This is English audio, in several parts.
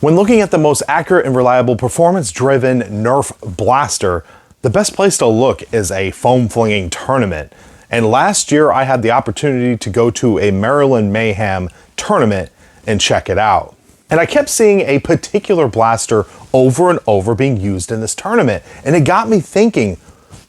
When looking at the most accurate and reliable performance-driven Nerf blaster, the best place to look is a foam flinging tournament. And last year I had the opportunity to go to a Maryland Mayhem tournament and check it out. And I kept seeing a particular blaster over and over being used in this tournament. And it got me thinking,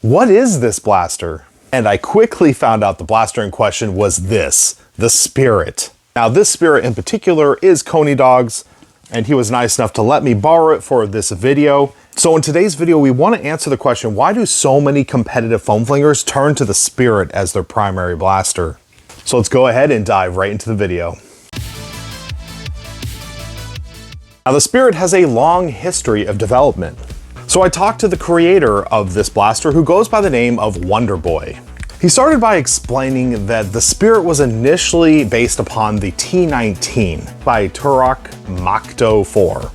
what is this blaster? And I quickly found out the blaster in question was this, the Spirit. Now this Spirit in particular is Coney Dog's, and he was nice enough to let me borrow it for this video. So in today's video, we want to answer the question, why do so many competitive foam flingers turn to the Spirit as their primary blaster? So let's go ahead and dive right into the video. Now the Spirit has a long history of development. So I talked to the creator of this blaster, who goes by the name of Wonder Boy. He started by explaining that the Spirit was initially based upon the T19 by Turok Makto 4.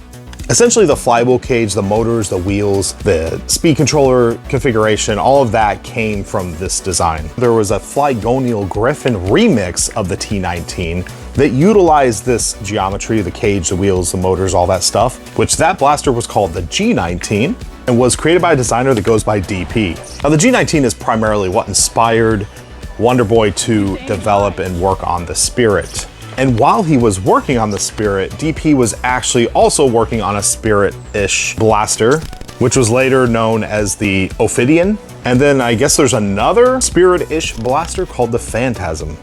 Essentially the flywheel cage, the motors, the wheels, the speed controller configuration, all of that came from this design. There was a Flygonial Griffin remix of the T19 that utilized this geometry, the cage, the wheels, the motors, all that stuff, which that blaster was called the G19 and was created by a designer that goes by DP. Now the G19 is primarily what inspired Wonder Boy to develop and work on the Spirit. And while he was working on the Spirit, DP was actually also working on a Spirit-ish blaster, which was later known as the Ophidian. And then I guess there's another Spirit-ish blaster called the Phantasm.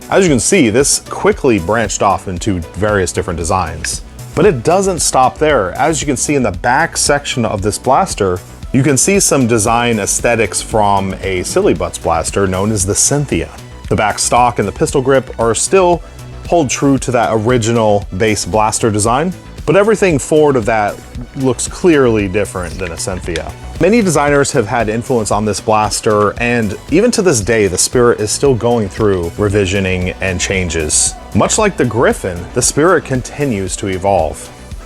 As you can see, this quickly branched off into various different designs. But it doesn't stop there. As you can see in the back section of this blaster, you can see some design aesthetics from a Silly Butts blaster known as the Cynthia. The back stock and the pistol grip are still hold true to that original base blaster design, but everything forward of that looks clearly different than a Cynthia. Many designers have had influence on this blaster, and even to this day, the Spirit is still going through revisioning and changes. Much like the Griffin, the Spirit continues to evolve.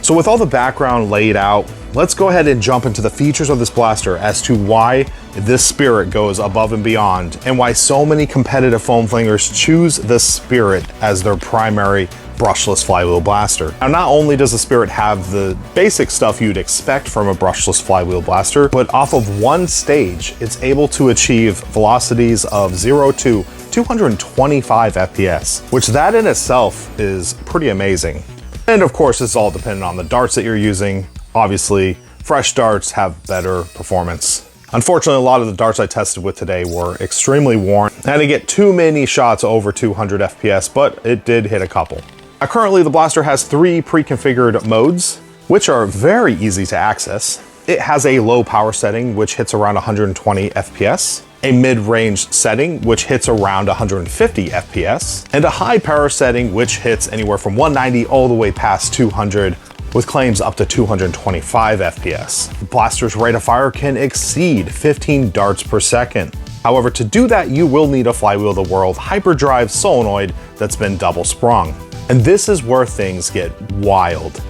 So with all the background laid out, let's go ahead and jump into the features of this blaster as to why this Spirit goes above and beyond, and why so many competitive foam flingers choose the Spirit as their primary brushless flywheel blaster. Now, not only does the Spirit have the basic stuff you'd expect from a brushless flywheel blaster, but off of one stage, it's able to achieve velocities of 0 to 225 FPS, which that in itself is pretty amazing. And of course, it's all dependent on the darts that you're using. Obviously, fresh darts have better performance. Unfortunately, a lot of the darts I tested with today were extremely worn. I didn't get too many shots over 200 FPS, but it did hit a couple. Now, currently, the blaster has 3 pre-configured modes, which are very easy to access. It has a low power setting, which hits around 120 FPS, a mid-range setting, which hits around 150 FPS, and a high power setting, which hits anywhere from 190 all the way past 200, with claims up to 225 FPS. The blaster's rate of fire can exceed 15 darts per second. However, to do that, you will need a Flywheel of the World hyperdrive solenoid that's been double sprung. And this is where things get wild.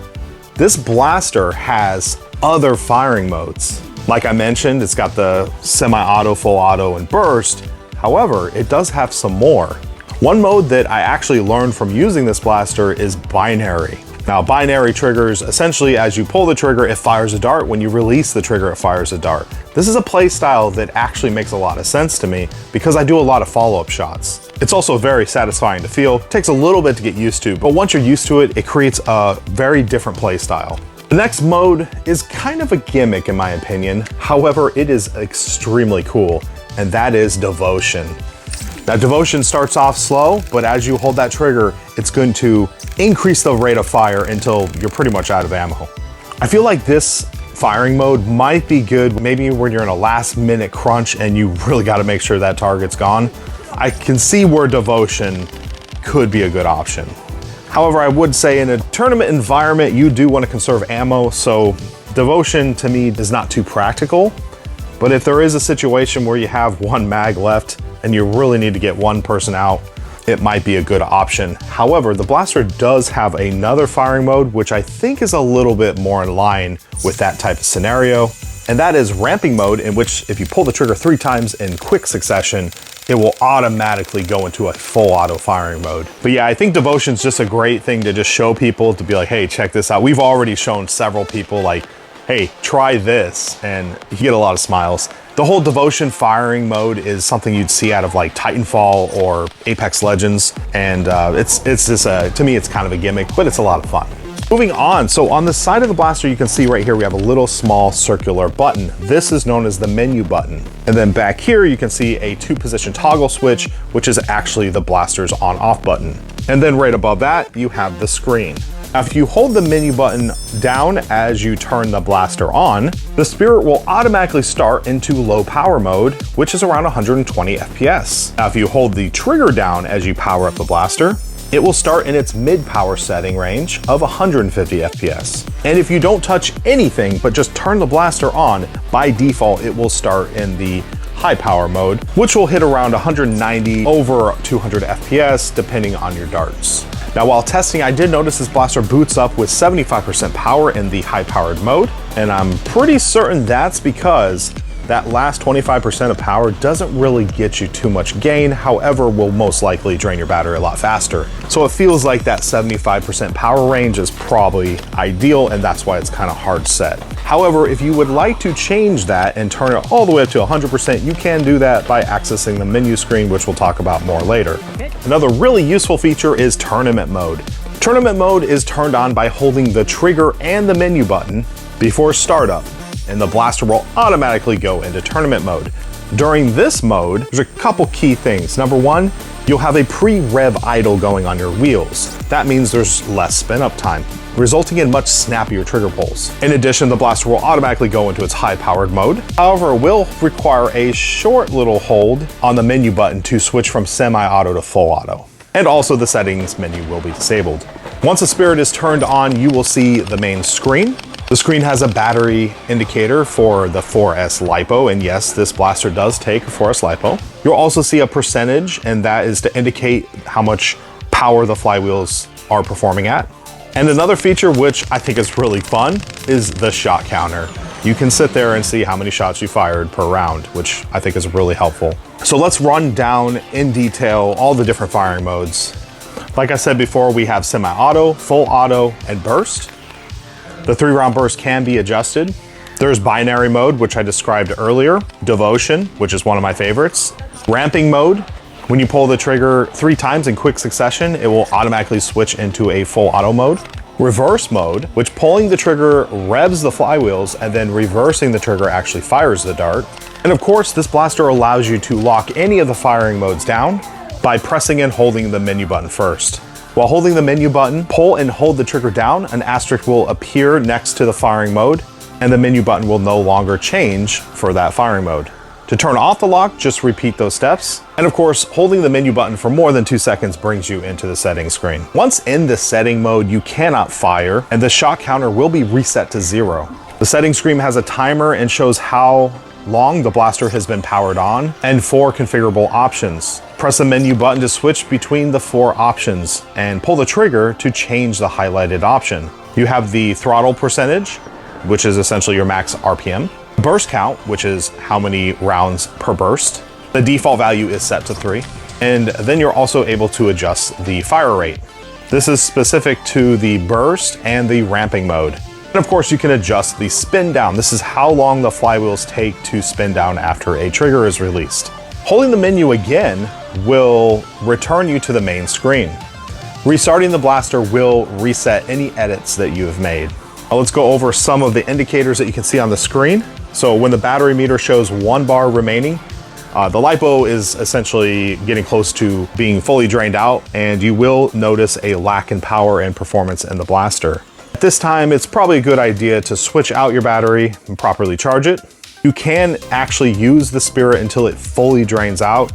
This blaster has other firing modes. Like I mentioned, it's got the semi-auto, full auto, and burst. However, it does have some more. One mode that I actually learned from using this blaster is binary. Now, binary triggers, essentially as you pull the trigger, it fires a dart. When you release the trigger, it fires a dart. This is a play style that actually makes a lot of sense to me because I do a lot of follow-up shots. It's also very satisfying to feel. It takes a little bit to get used to, but once you're used to it, it creates a very different play style. The next mode is kind of a gimmick in my opinion. However, it is extremely cool, and that is Devotion. Now, Devotion starts off slow, but as you hold that trigger, it's going to increase the rate of fire until you're pretty much out of ammo. I feel like this firing mode might be good maybe when you're in a last minute crunch and you really got to make sure that target's gone. I can see where Devotion could be a good option. However, I would say in a tournament environment, you do want to conserve ammo, so Devotion to me is not too practical. But if there is a situation where you have one mag left and you really need to get one person out, it might be a good option. However, the blaster does have another firing mode, which I think is a little bit more in line with that type of scenario. And that is ramping mode, in which if you pull the trigger 3 times in quick succession, it will automatically go into a full auto firing mode. But yeah, I think Devotion's just a great thing to just show people, to be like, hey, check this out. We've already shown several people like, hey, try this, and you get a lot of smiles. The whole Devotion firing mode is something you'd see out of like Titanfall or Apex Legends, and it's just to me, it's kind of a gimmick, but it's a lot of fun. Moving on, so on the side of the blaster, you can see right here, we have a little small circular button. This is known as the menu button. And then back here, you can see a 2-position toggle switch, which is actually the blaster's on-off button. And then right above that, you have the screen. Now, if you hold the menu button down as you turn the blaster on, the Spirit will automatically start into low power mode, which is around 120 FPS. Now, if you hold the trigger down as you power up the blaster, it will start in its mid-power setting range of 150 FPS. And if you don't touch anything but just turn the blaster on, by default, it will start in the high power mode, which will hit around 190 over 200 FPS, depending on your darts. Now, while testing, I did notice this blaster boots up with 75% power in the high-powered mode, and I'm pretty certain that's because that last 25% of power doesn't really get you too much gain, however, will most likely drain your battery a lot faster. So it feels like that 75% power range is probably ideal, and that's why it's kind of hard set. However, if you would like to change that and turn it all the way up to 100%, you can do that by accessing the menu screen, which we'll talk about more later. Another really useful feature is tournament mode. Tournament mode is turned on by holding the trigger and the menu button before startup, and the blaster will automatically go into tournament mode. During this mode, there's a couple key things. Number one, you'll have a pre-rev idle going on your wheels. That means there's less spin-up time, resulting in much snappier trigger pulls. In addition, the blaster will automatically go into its high-powered mode. However, it will require a short little hold on the menu button to switch from semi-auto to full auto. And also the settings menu will be disabled. Once the Spirit is turned on, you will see the main screen. The screen has a battery indicator for the 4S LiPo, and yes, this blaster does take a 4S LiPo. You'll also see a percentage, and that is to indicate how much power the flywheels are performing at. And another feature, which I think is really fun, is the shot counter. You can sit there and see how many shots you fired per round, which I think is really helpful. So let's run down in detail all the different firing modes. Like I said before, we have semi-auto, full auto, and burst. The 3-round burst can be adjusted. There's binary mode, which I described earlier, Devotion, which is one of my favorites, ramping mode. When you pull the trigger 3 times in quick succession, it will automatically switch into a full auto mode. Reverse mode, which pulling the trigger revs the flywheels and then reversing the trigger actually fires the dart. And of course, this blaster allows you to lock any of the firing modes down by pressing and holding the menu button first. While holding the menu button, pull and hold the trigger down, an asterisk will appear next to the firing mode, and the menu button will no longer change for that firing mode. To turn off the lock, just repeat those steps. And of course, holding the menu button for more than 2 seconds brings you into the settings screen. Once in the setting mode, you cannot fire, and the shot counter will be reset to 0. The settings screen has a timer and shows how long the blaster has been powered on, and 4 configurable options. Press the menu button to switch between the 4 options and pull the trigger to change the highlighted option. You have the throttle percentage, which is essentially your max RPM, burst count, which is how many rounds per burst. The default value is set to 3, and then you're also able to adjust the fire rate. This is specific to the burst and the ramping mode. And of course, you can adjust the spin down. This is how long the flywheels take to spin down after a trigger is released. Holding the menu again will return you to the main screen. Restarting the blaster will reset any edits that you have made. Now let's go over some of the indicators that you can see on the screen. So when the battery meter shows 1 bar remaining, the LiPo is essentially getting close to being fully drained out, and you will notice a lack in power and performance in the blaster. At this time, it's probably a good idea to switch out your battery and properly charge it. You can actually use the Spirit until it fully drains out.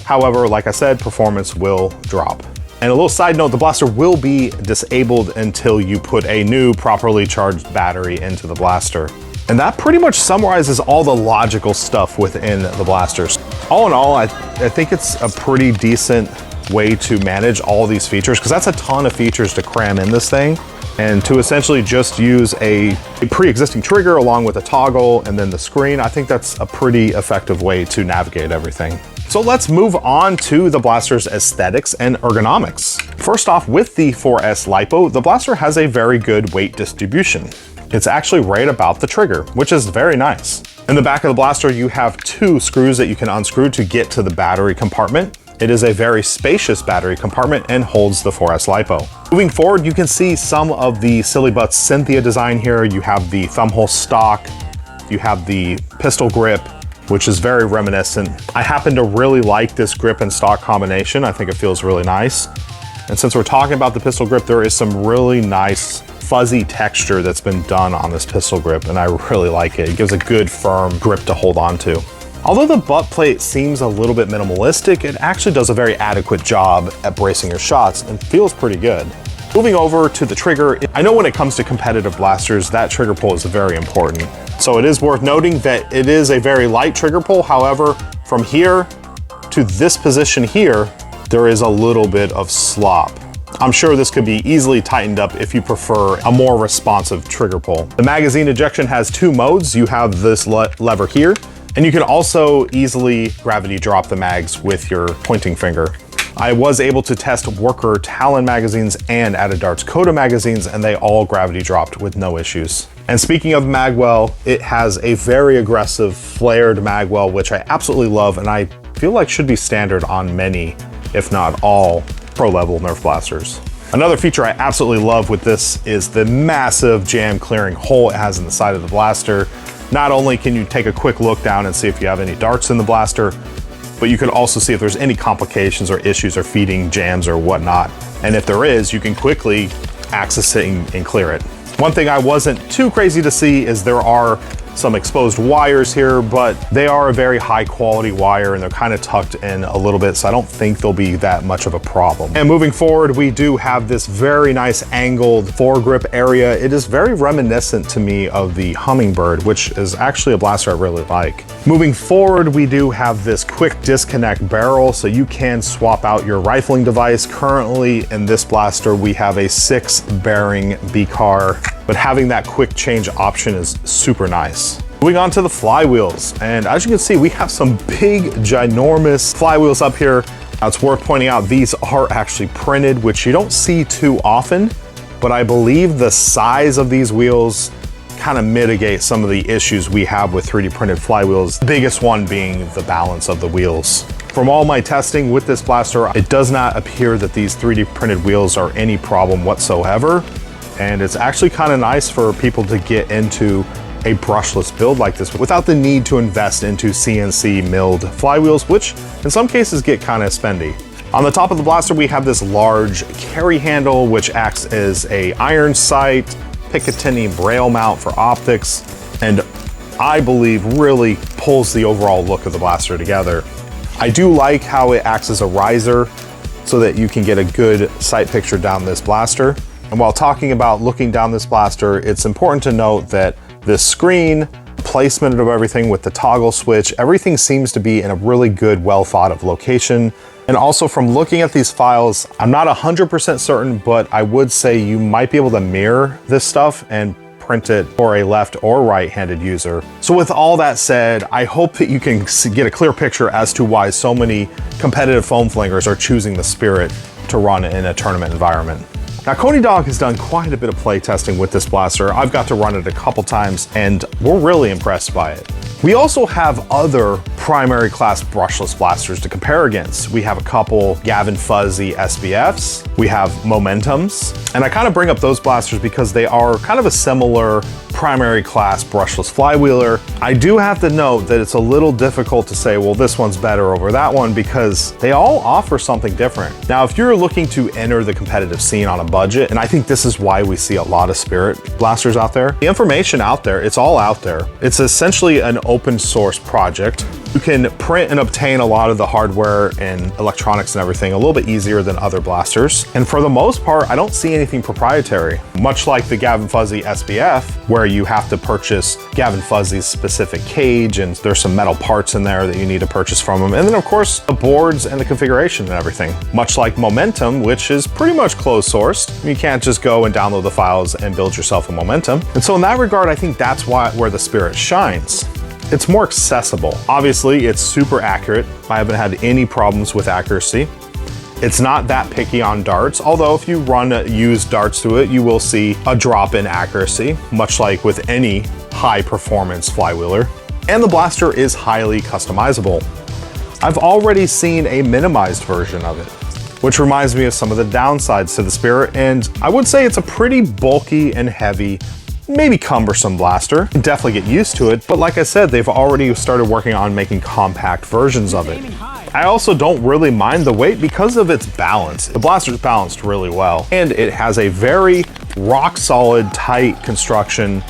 However, like I said, performance will drop. And a little side note, the blaster will be disabled until you put a new properly charged battery into the blaster. And that pretty much summarizes all the logical stuff within the blasters. All in all, I think it's a pretty decent way to manage all these features, because that's a ton of features to cram in this thing. And to essentially just use a pre-existing trigger along with a toggle and then the screen, I think that's a pretty effective way to navigate everything. So let's move on to the blaster's aesthetics and ergonomics. First off, with the 4S LiPo, the blaster has a very good weight distribution. It's actually right about the trigger, which is very nice. In the back of the blaster, you have 2 screws that you can unscrew to get to the battery compartment. It is a very spacious battery compartment and holds the 4S LiPo. Moving forward, you can see some of the Silly Butts Cynthia design here. You have the thumbhole stock, you have the pistol grip, which is very reminiscent. I happen to really like this grip and stock combination. I think it feels really nice. And since we're talking about the pistol grip, there is some really nice fuzzy texture that's been done on this pistol grip, and I really like it. It gives a good firm grip to hold on to. Although the butt plate seems a little bit minimalistic, it actually does a very adequate job at bracing your shots and feels pretty good. Moving over to the trigger, I know when it comes to competitive blasters, that trigger pull is very important. So it is worth noting that it is a very light trigger pull. However, from here to this position here, there is a little bit of slop. I'm sure this could be easily tightened up if you prefer a more responsive trigger pull. The magazine ejection has 2 modes. You have this lever here, and you can also easily gravity drop the mags with your pointing finger. I was able to test Worker Talon magazines and Added Darts Coda magazines, and they all gravity dropped with no issues. And speaking of magwell, it has a very aggressive flared magwell, which I absolutely love, and I feel like should be standard on many, if not all, pro-level Nerf blasters. Another feature I absolutely love with this is the massive jam clearing hole it has in the side of the blaster. Not only can you take a quick look down and see if you have any darts in the blaster, but you can also see if there's any complications or issues or feeding jams or whatnot. And if there is, you can quickly access it and clear it. One thing I wasn't too crazy to see is there are some exposed wires here, but they are a very high quality wire and they're kind of tucked in a little bit, so I don't think they'll be that much of a problem. And moving forward, we do have this very nice angled foregrip area. It is very reminiscent to me of the Hummingbird, which is actually a blaster I really like. Moving forward, we do have this quick disconnect barrel, so you can swap out your rifling device. Currently in this blaster, we have a 6 bearing B-car, but having that quick change option is super nice. Moving on to the flywheels, and as you can see, we have some big, ginormous flywheels up here. Now, it's worth pointing out these are actually printed, which you don't see too often, but I believe the size of these wheels kind of mitigate some of the issues we have with 3D printed flywheels, the biggest one being the balance of the wheels. From all my testing with this blaster, it does not appear that these 3D printed wheels are any problem whatsoever. And it's actually kind of nice for people to get into a brushless build like this without the need to invest into CNC milled flywheels, which in some cases get kind of spendy. On the top of the blaster, we have this large carry handle, which acts as a iron sight, Picatinny braille mount for optics, and I believe really pulls the overall look of the blaster together. I do like how it acts as a riser so that you can get a good sight picture down this blaster. And while talking about looking down this blaster, it's important to note that this screen, placement of everything with the toggle switch, everything seems to be in a really good, well thought of location. And also from looking at these files, I'm not 100% certain, but I would say you might be able to mirror this stuff and print it for a left or right-handed user. So with all that said, I hope that you can get a clear picture as to why so many competitive foam flingers are choosing the Spirit to run in a tournament environment. Now, Coney Dog has done quite a bit of play testing with this blaster. I've got to run it a couple times and we're really impressed by it. We also have other primary class brushless blasters to compare against. We have a couple Gavin Fuzzy SBFs, we have Momentums, and I kind of bring up those blasters because they are kind of a similar primary class brushless flywheeler. I do have to note that it's a little difficult to say, well, this one's better over that one because they all offer something different. Now, if you're looking to enter the competitive scene on a budget, and I think this is why we see a lot of Spirit blasters out there, the information out there, it's all out there. It's essentially an open source project. You can print and obtain a lot of the hardware and electronics and everything a little bit easier than other blasters. And for the most part, I don't see anything proprietary. Much like the Gavin Fuzzy SBF, where you have to purchase Gavin Fuzzy's specific cage and there's some metal parts in there that you need to purchase from them. And then of course, the boards and the configuration and everything. Much like Momentum, which is pretty much closed sourced. You can't just go and download the files and build yourself a Momentum. And so in that regard, I think that's where the Spirit shines. it's more accessible. Obviously, it's super accurate. I haven't had any problems with accuracy. It's not that picky on darts, although if you run used darts through it, you will see a drop in accuracy, much like with any high performance flywheeler. And the blaster is highly customizable. I've already seen a minimized version of it, which reminds me of some of the downsides to the Spirit, and I would say it's a pretty bulky and heavy, maybe cumbersome blaster. Definitely get used to it, but like I said, they've already started working on making compact versions of it. I also don't really mind the weight because of its balance. The blaster's balanced really well, and it has a very rock solid, tight construction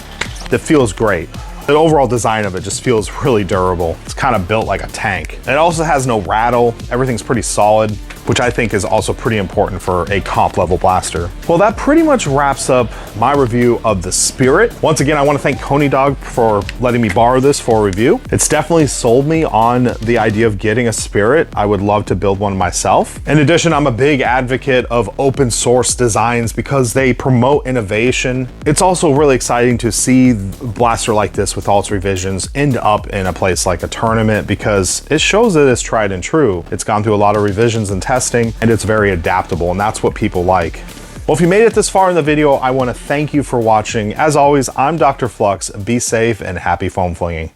that feels great. The overall design of it just feels really durable. It's kind of built like a tank. It also has no rattle. Everything's pretty solid, which I think is also pretty important for a comp level blaster. Well, that pretty much wraps up my review of the Spirit. Once again, I want to thank Coney Dog for letting me borrow this for a review. It's definitely sold me on the idea of getting a Spirit. I would love to build one myself. In addition, I'm a big advocate of open source designs because they promote innovation. It's also really exciting to see a blaster like this with all its revisions end up in a place like a tournament because it shows that it's tried and true. It's gone through a lot of revisions and testing, and it's very adaptable, and that's what people like. Well, if you made it this far in the video, I want to thank you for watching. As always, I'm DrFlux. Be safe and happy foam flinging.